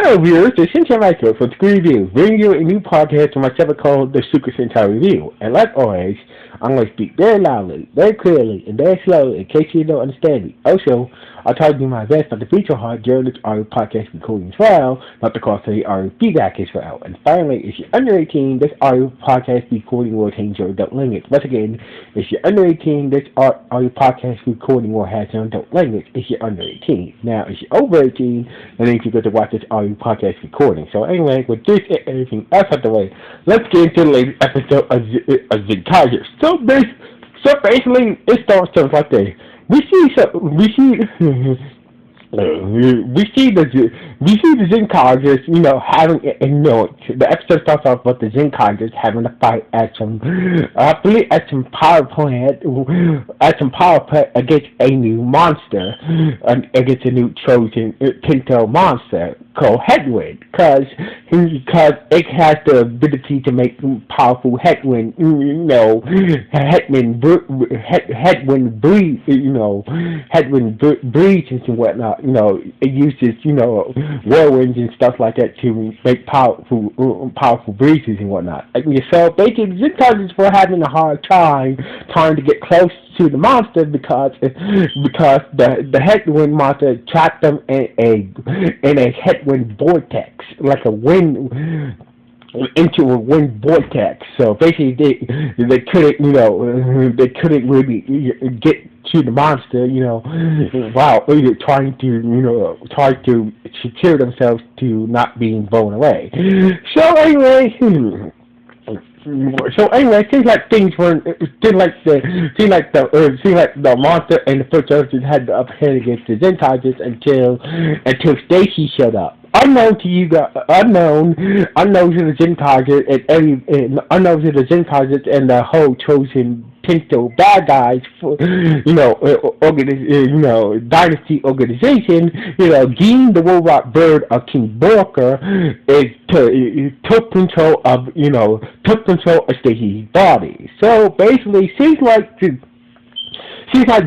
Hello viewers, this is Kikai Sentai Zenkaiger for the Review, bringing you a new podcast from my channel called The Super Sentai Review. And like always, I'm going to speak very loudly, very clearly, and very slowly in case you don't understand me. Also, I'll try to do my best not to beat your heart during this audio podcast recording as well, not to cause any audio feedback as well. And finally, if you're under 18, this audio podcast recording will change your adult language. Once again, if you're under 18, this audio podcast recording will have your adult language if you're under 18. Now, if you're over 18, then you get to watch this audio podcast recording. So anyway, with this and everything else out the way, let's get into the latest episode of Zenkaiger. So basically, it starts something like this. We see the Zenkaigers, having, the episode starts off with the Zenkaigers having a fight at some power plant against a new monster, against a new chosen Tinto monster called Headwind, because it has the ability to make powerful Headwind breeze and whatnot. It uses, whirlwinds and stuff like that to make powerful breezes and whatnot. So basically, the Zenkaigers were having a hard time trying to get close to the monster because the Headwind monster trapped them in a Headwind vortex, like a wind. Into a wind vortex. So basically, they couldn't really get to the monster, while trying to secure themselves to not being blown away. So anyway, seems like things weren't. Seemed like the monster and the First Earthers had the upper hand against the Zenkaigers until Stacy showed up. Unknown to you guys, unknown to the Zenkaigers unknown to the Zenkaigers and the whole chosen Pinto bad guys, dynasty organization. Gene the robot bird of King Borker took control of Stacy's body. So basically, seems like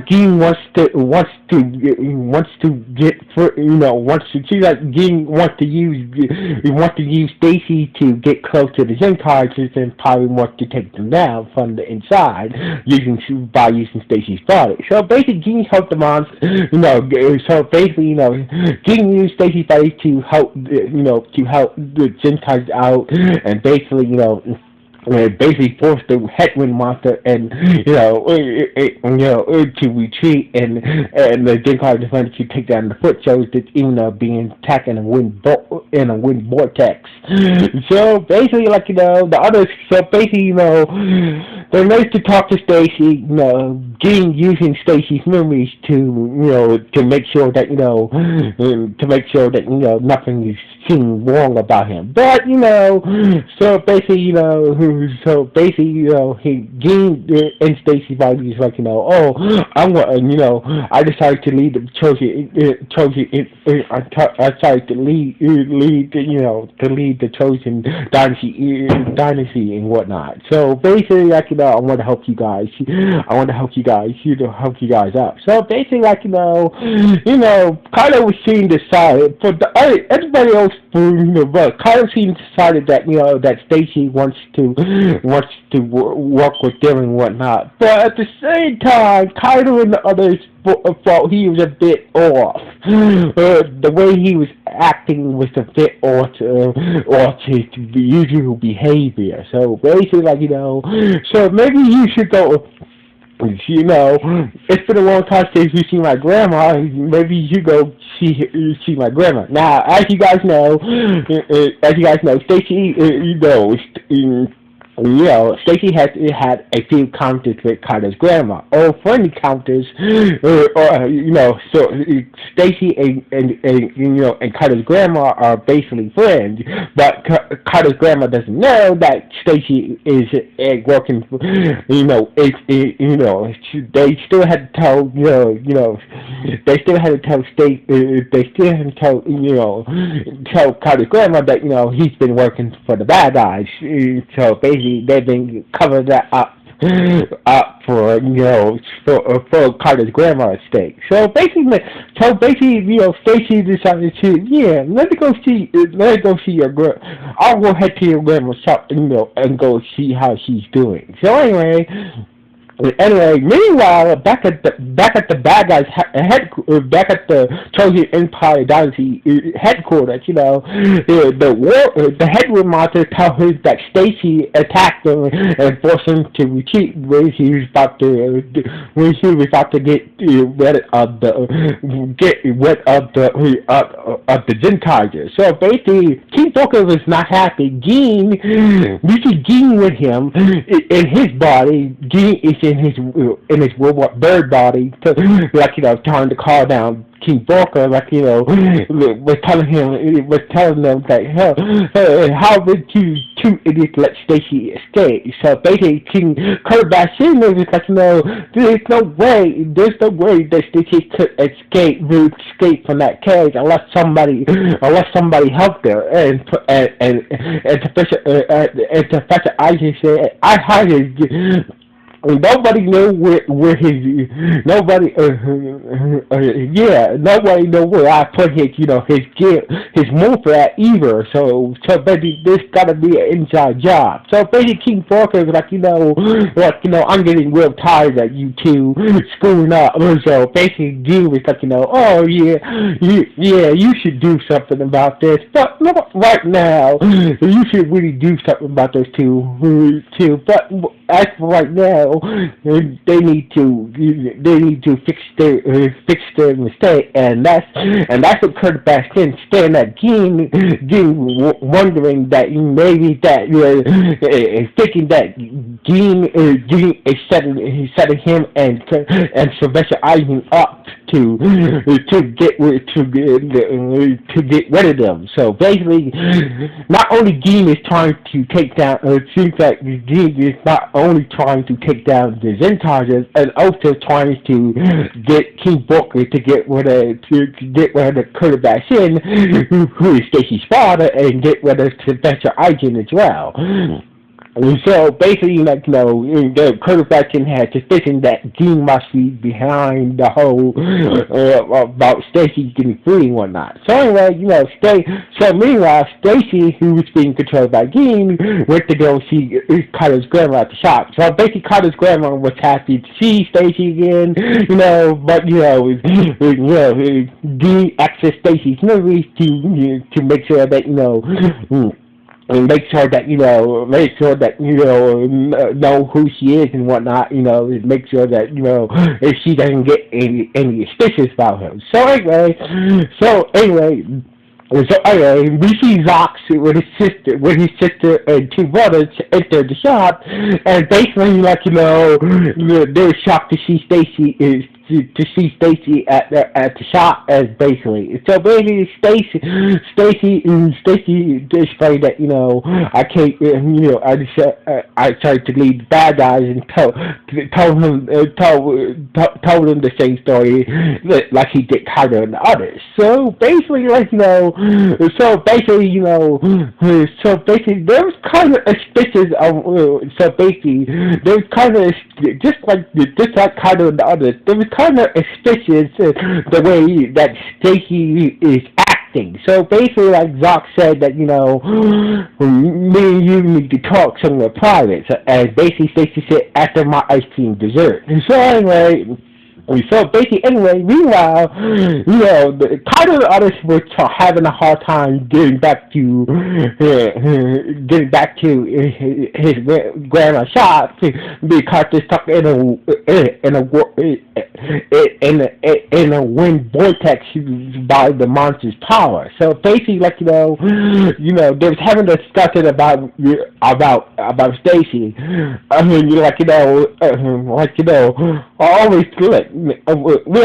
Gene wants to use Stacy to get close to the Zenkaigers and probably wants to take them down from the inside by using Stacy's body. So basically, Gene helped the monster. Gene used Stacy's body to help the Zenkaigers out, and basically forced the Headwind monster and to retreat, and the Zenkaigers wanted to take down the foot shows that even being attacked in a wind vortex. So basically, the others. So basically, they managed to talk to Stacy. Gene using Stacy's memories to make sure that nothing is seen wrong about him. But so basically, Gene and Stacy body is like, I decided to lead the I decided to lead the chosen dynasty and whatnot. So basically, I want to help you guys. I want to help you guys up. So basically, Kaido was seen decided for everybody else, but Kaido seen decided that that Stacy wants to work with them and whatnot. But at the same time, Kaido and the others thought he was a bit off. The way he was acting was a bit off his usual behavior. So basically, so maybe you should go. It's been a long time since you've seen my grandma. Maybe you should go see my grandma. Now, as you guys know, Stacy, Stacy has had a few encounters with Kaido's grandma, or friendly encounters, so Stacy and Kaido's grandma are basically friends, but Kaido's grandma doesn't know that Stacy is working, they still had to tell, tell Kaido's grandma that, he's been working for the bad guys. So basically, they've been covered that up for for Carter's grandma's sake. So basically, Stacy decided to let me go see your I'll go head to your grandma's shop, and go see how she's doing. So anyway, meanwhile, back at the bad guys back at the Chosen Empire Dynasty headquarters, the head monster tells him that Stacy attacked him and forced him to retreat when he was about to get rid of the Zenkaiger. So basically, King Booker was not happy. We see Gene with him in his body. Gene is in his robot bird body, trying to call down King Booker, was telling them that, how did you two idiots let Stacy escape? So basically, King Kardashian was like, there's no way that Stacy could escape from that cage unless somebody helped her. And Professor Isaac said, I hired. Nobody knew where his nobody knew where I put his morpher at either. So basically this gotta be an inside job. So basically King Parker was I'm getting real tired of you two screwing up. So basically G was oh you should do something about this, but not right now. You should really do something about those two. But as for right now, they need to fix their mistake, and that's what Kurt Baskin staring at Gene, wondering that maybe that thinking that Gene is setting him and Sylvester Eisen up to get rid of them. So basically, not only Gene is trying to take down. It seems like Gene is not only trying to take down the Zenkaigers and also trying to get King Booker to get rid of the Kurt Bashin, who is Stacy's father, and get rid of Sylvester Eisen as well. So basically, the quarterback had suspicion that Gene must be behind the whole about Stacy getting free and whatnot. So anyway, meanwhile, Stacy, who was being controlled by Gene, went to go see Carter's grandma at the shop. So basically, Carter's grandma was happy to see Stacy again, but Gene accessed Stacy's memories to make sure that and make sure that know who she is and whatnot. Make sure that if she doesn't get any suspicious about her. So anyway, we see Zox with his sister and two brothers enter the shop, and basically, they're shocked to see Stacy at the shop, as basically. So basically, Stacy explained that I can't I tried to lead the bad guys and told him the same story like he did Carter and the others. So basically, there was kind of suspicious of there was kind of just like Carter and the others. There was kind of suspicious the way that Stacy is acting. So basically, like Zoc said, that me and you need to talk somewhere private. And basically, Stacy said after my ice cream dessert. And so anyway. Meanwhile, the Carter and others were having a hard time getting back to his grandma's shop because they're stuck in a wind vortex by the monster's power. So basically, they was having a discussion about Stacy. I mean, we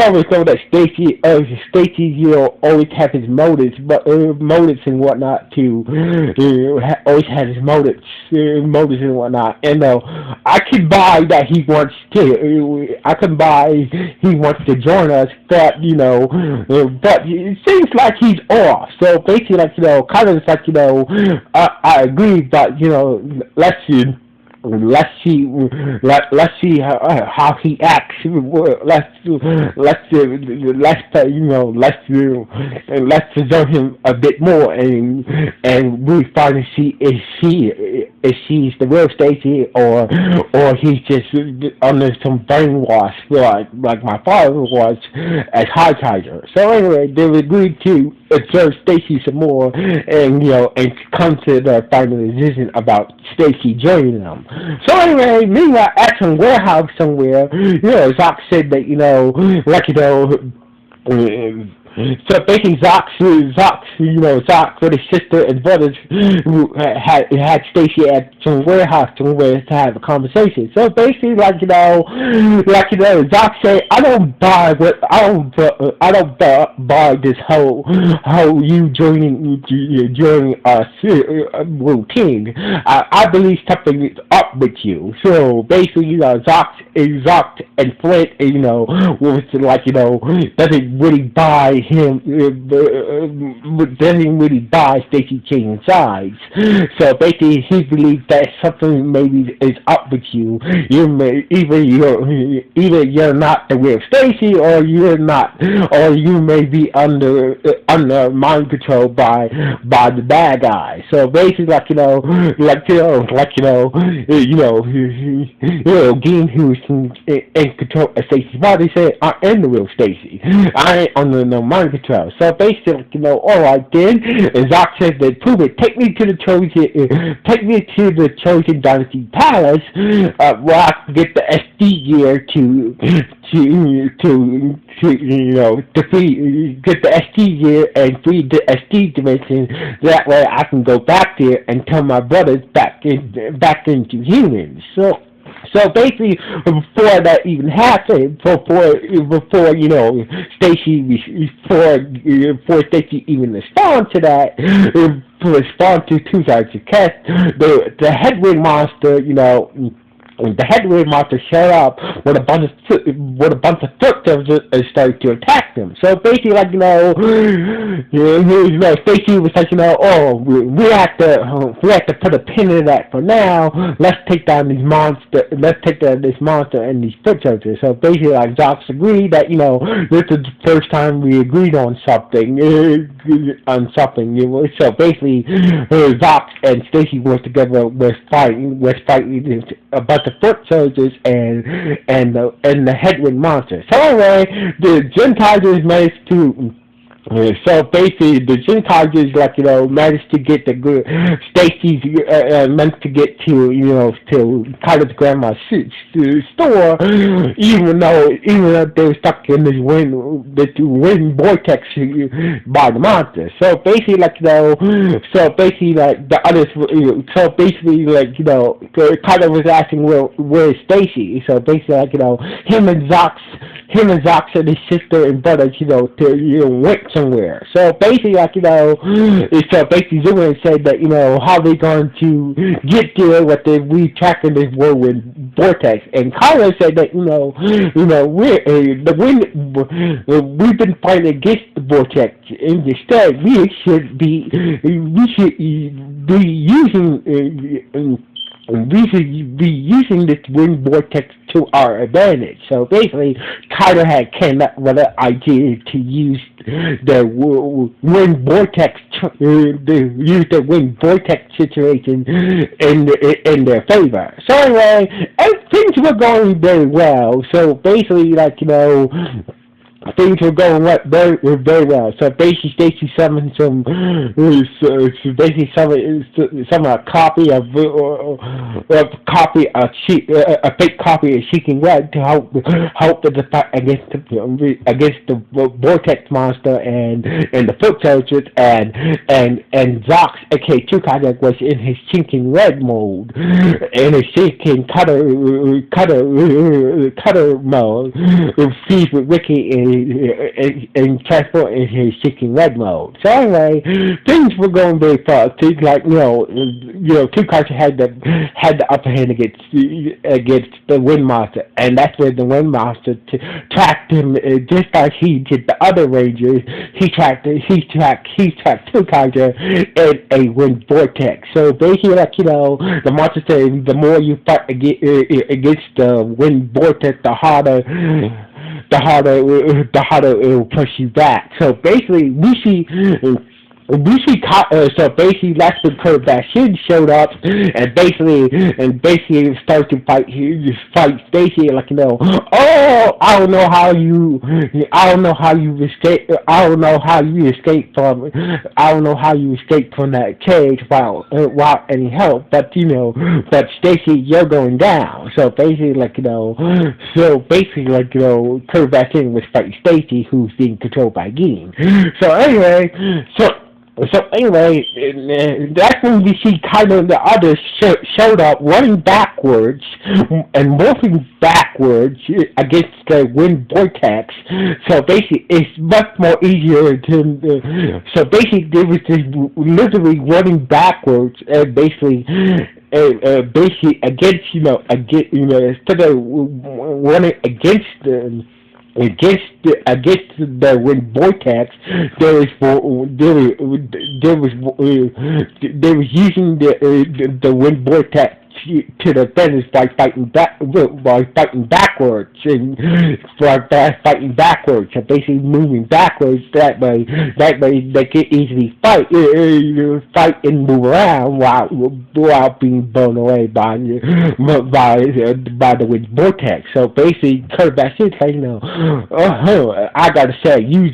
always know that Stacy, always has his motives and whatnot always has his motives and whatnot. And I can buy that he wants to join us, but but it seems like he's off. So basically, kind of like I agree, but let's see. let's see let's see how he acts. Let's observe him a bit more, and we finally see if she's the real Stacy, or he's just under some brainwash like my father was as Hightiger. So anyway, they agreed to observe Stacy some more, and come to their final decision about Stacy joining them. So anyway, meanwhile at some warehouse somewhere, Zoc said that so basically, Zoc with his sister and brothers had Stacy at some warehouse somewhere to have a conversation. So basically, Zoc said, I don't buy this whole you joining us routine. I believe something is up with you. So basically, Zoc and Flint, doesn't really buy him, doesn't really buy Stacy changing sides. So basically, he believes that something maybe is up with you. Either you're not the real Stacy, or you may be under mind control by the bad guy. So basically, Dean, who's in control of Stacy's body, said, I am the real Stacy. I ain't under no mind control. So basically, alright then. And Zoc says that prove it. Take me to the Trojan Dynasty Palace, where I can get the SD gear to get the SD gear and free the SD dimension. That way I can go back there and turn my brothers back into humans. So basically, before that even happened, before Stacy even responds to that, respond to two sides of Kess, the headwind monster, the headwind monster showed up with a bunch of footsteps and started to attack them. So basically, Stacy was like, we have to put a pin in that for now. Let's take down this monster and these foot soldiers. So basically, Zoc agreed that this is the first time we agreed on something. So basically, Zoc and Stacy were together, was fighting a bunch of foot soldiers and the headwind monster. So anyway, the Zenkaiger managed to. So basically, the Zenkaiger managed to get the good Stacy's managed to get to Kyler's grandma's store, even though they were stuck in this wind vortex by the monster. So basically, the others, Kyler was asking where is Stacy. So basically, him and Zoc and his sister and brothers, went somewhere. So basically, Zuma said that, how they going to get there with the retracting this whirlwind vortex. And Kyler said that, we've been fighting against the vortex. Instead, we should be using this wind vortex to our advantage. So basically, Kyler came up with an idea to use the wind vortex, situation in their favor. So anyway, things were going very well. So basically, things were going very well. So basically, Stacy summoned a fake copy of Seeking Red to help with the fight against the vortex monster and the foot soldiers, and Zoc, aka Kikai, was in his Seeking Red mode, in his Seeking cutter mode, feeds with Ricky and and transform into his chicken red mode. So anyway, things were going very far. Things like Kikai had the upper hand against the Wind Monster, and that's where the Wind Monster tracked him just like he did the other Rangers. He tracked Zenkaiger in a wind vortex. So basically, the monster said the more you fight against the wind vortex, the harder it will push you back. So basically, so basically that's when Kurt Bashin showed up and basically started to fight Stacy I don't know how you escaped from that cage without any help, but Stacy, you're going down. So basically Kurt Bashin was fighting Stacy, who's being controlled by Gene. So anyway, that's when we see kind of the others showed up running backwards and morphing backwards against the wind vortex. So basically, it's much more easier to. So basically, they was just literally running backwards and basically against instead of running against the wind vortex, they was using the wind vortex to the advantage by fighting backwards and basically moving backwards. That way they can easily fight and move around without being blown away by the wind vortex. So basically, Kurt Bashin I gotta say, you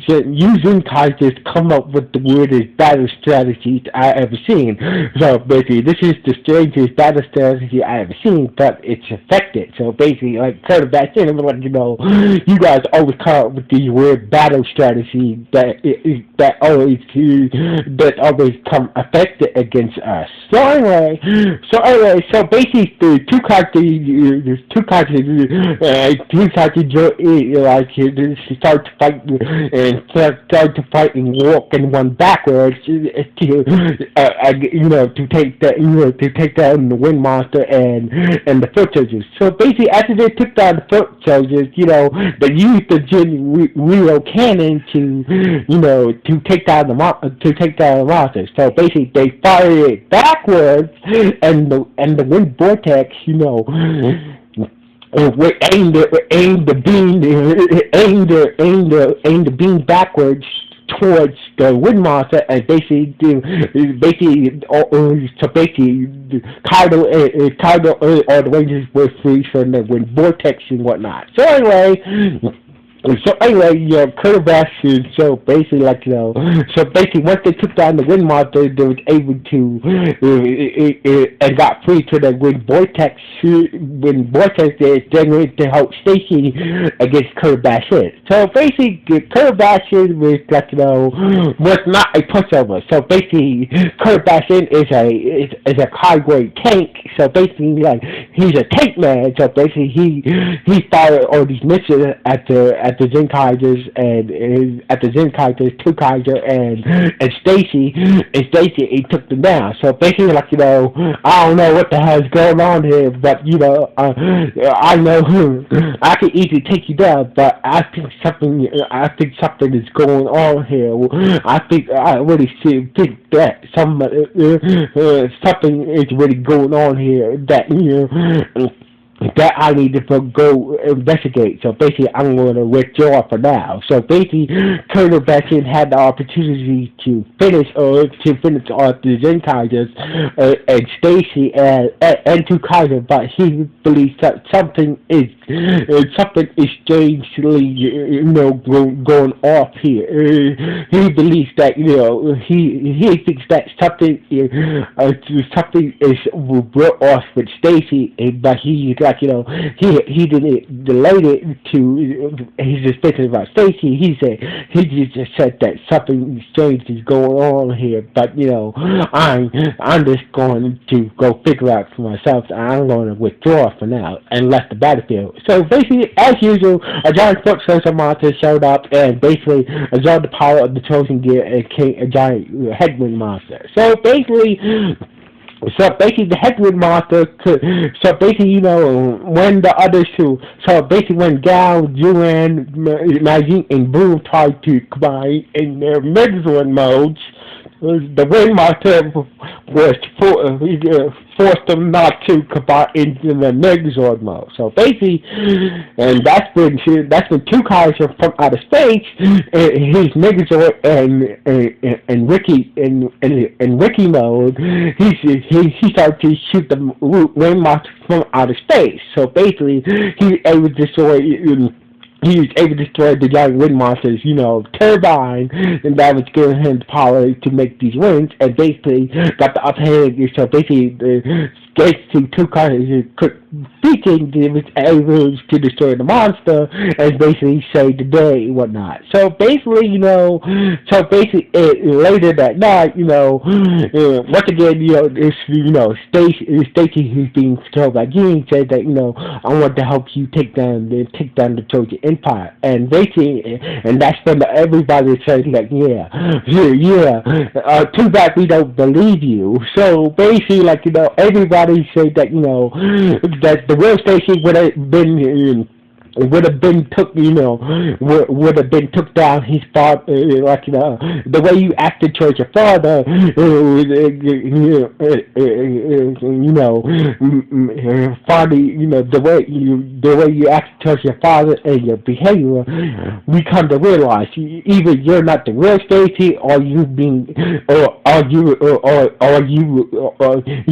guys just come up with the weirdest battle strategies I ever seen. So basically, this is the strangest battle strategy I ever seen, but it's effective. So basically, like Kurt Bashin, you guys always come up with these weird battle strategies that always come effective against us. So basically, the two start to fight and walk and run backwards to take down the Wind Monster and the Foot Soldiers. So basically, after they took down the Foot Soldiers, they used the Rio cannon to take down the monsters. So basically, they fired it backwards, and the wind vortex, aimed the beam backwards towards the Wind Monster, and Kaido all the Rangers were free from the wind vortex and whatnot. So anyway, Kurt Bashin. So basically, once they took down the Wind Monster, they was able to and got free to the wind vortex. They generated to help Stacy against Kurt Bashin. So basically, Kurt Bashin was not a pushover. So basically, Kurt Bashin is a high grade tank. So basically, he's a tank man. So basically, he fired all these missiles at the Zenkaigers Zenkaiger and Stacy, he took them down. So basically, I don't know what the hell is going on here, but I know I can easily take you down, but I think something is going on here. I really think that something is really going on here that that I need to go investigate. So basically, I'm going to withdraw for now. So basically, Colonel Bashin had the opportunity to finish off the Zenkaigers and Stacy and Kaiser, but he believes that something is strangely going off here. He believes that he thinks that something is real off with Stacy, but he's like, he didn't relate it to his suspicion about Stacy. He said, he just said that something strange is going on here, but, I'm just going to go figure out for myself. I'm going to withdraw for now and left the battlefield. So basically, as usual, a giant foot soldier monster showed up and basically absorbed the power of the chosen gear and became a giant headwind monster. So basically, the headwind monster could. So basically, when the other two. So basically, when Gal, Juan, Maggie, and Boom tried to combine in their Megazord modes, the wind monster forced them not to combine into the Megazord mode. So basically, and that's when two cars from outer space, his Megazord and Ricky in Ricky mode, he started to shoot the wind monster from outer space. So basically, he was destroy. He was able to destroy the giant wind monsters, turbine, and that was giving him the power to make these winds, and basically got the upper hand. So basically, the two cars speaking, they was able to destroy the monster and basically save the day and whatnot. So basically, later that night, once again, Stacy who's being controlled by Gene said that, I want to help you take down the Trojan Empire, and basically, and that's when everybody said like, too bad we don't believe you. So basically, everybody said that, that the real Stacy would have been took down his father, the way you acted towards your father, father, the way you acted towards your father and your behavior, we come to realize either you're not the real Stacy, or you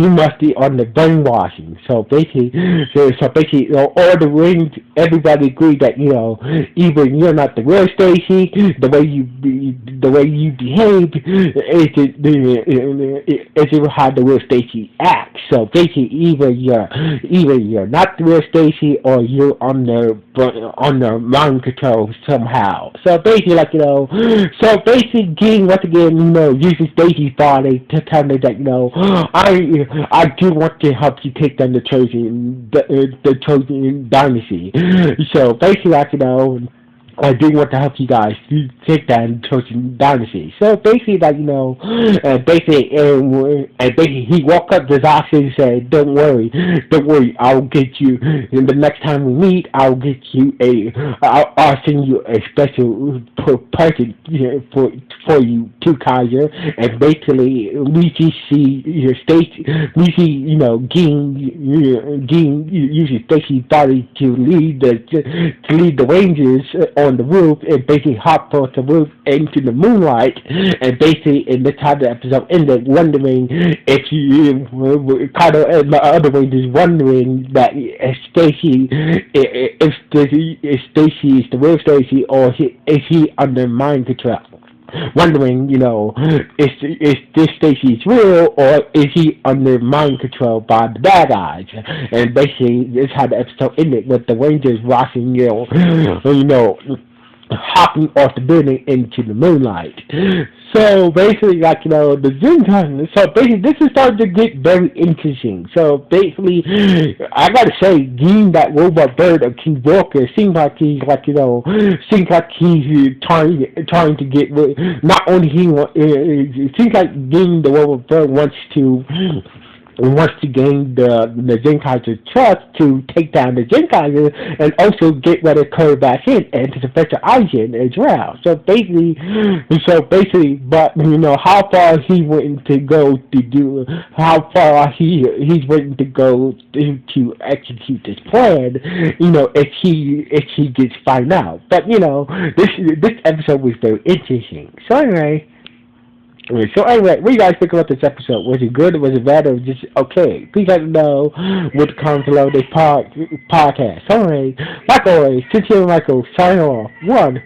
must be on the brainwashing. So basically, all the rings, everybody agree that either you're not the real Stacy, the way you behave is how the real Stacy acts. So basically, either you're not the real Stacy, or you're on the mind control somehow. So basically, Gene once again, uses Stacy's body to tell me that I do want to help you take down the Trojan dynasty. So basically, I do want to help you guys take down Trojan dynasty. So basically, basically he walked up to Zox and said, "Don't worry, I'll get you. And the next time we meet, I'll get you I'll send you a special present for you, too, Kaiser." And basically, we see Gene uses Stacy's body to lead the Rangers on the roof, and basically hop off the roof into the moonlight, and basically in this how the episode ended, wondering if Kaido and the other Rangers wondering that if Stacy is the real Stacy, or is he under mind control. Wondering, is this Stacy's real, or is he under mind control by the bad guys? And basically, this is how the episode ended, with the Rangers rushing, hopping off the building into the moonlight. So basically, the Zenkai. So basically, this is starting to get very interesting. So basically, I gotta say, Gene, that robot bird of King Walker, seems like he's trying to get rid. Not only it seems like Gene, the robot bird, wants to gain the Zenkaiger's trust to take down the Zenkaiger, and also get rid of Curry back in, and to Professor Aizen as well. So basically, but how far he willing to go to do, how far he's willing to go to execute this plan, if he gets found out. But this episode was very interesting. So anyway, what do you guys think about this episode? Was it good, was it bad, or was it just okay? Please let me know with the comments below this podcast. Alright, like always, Sincere Michael, signing off. 1.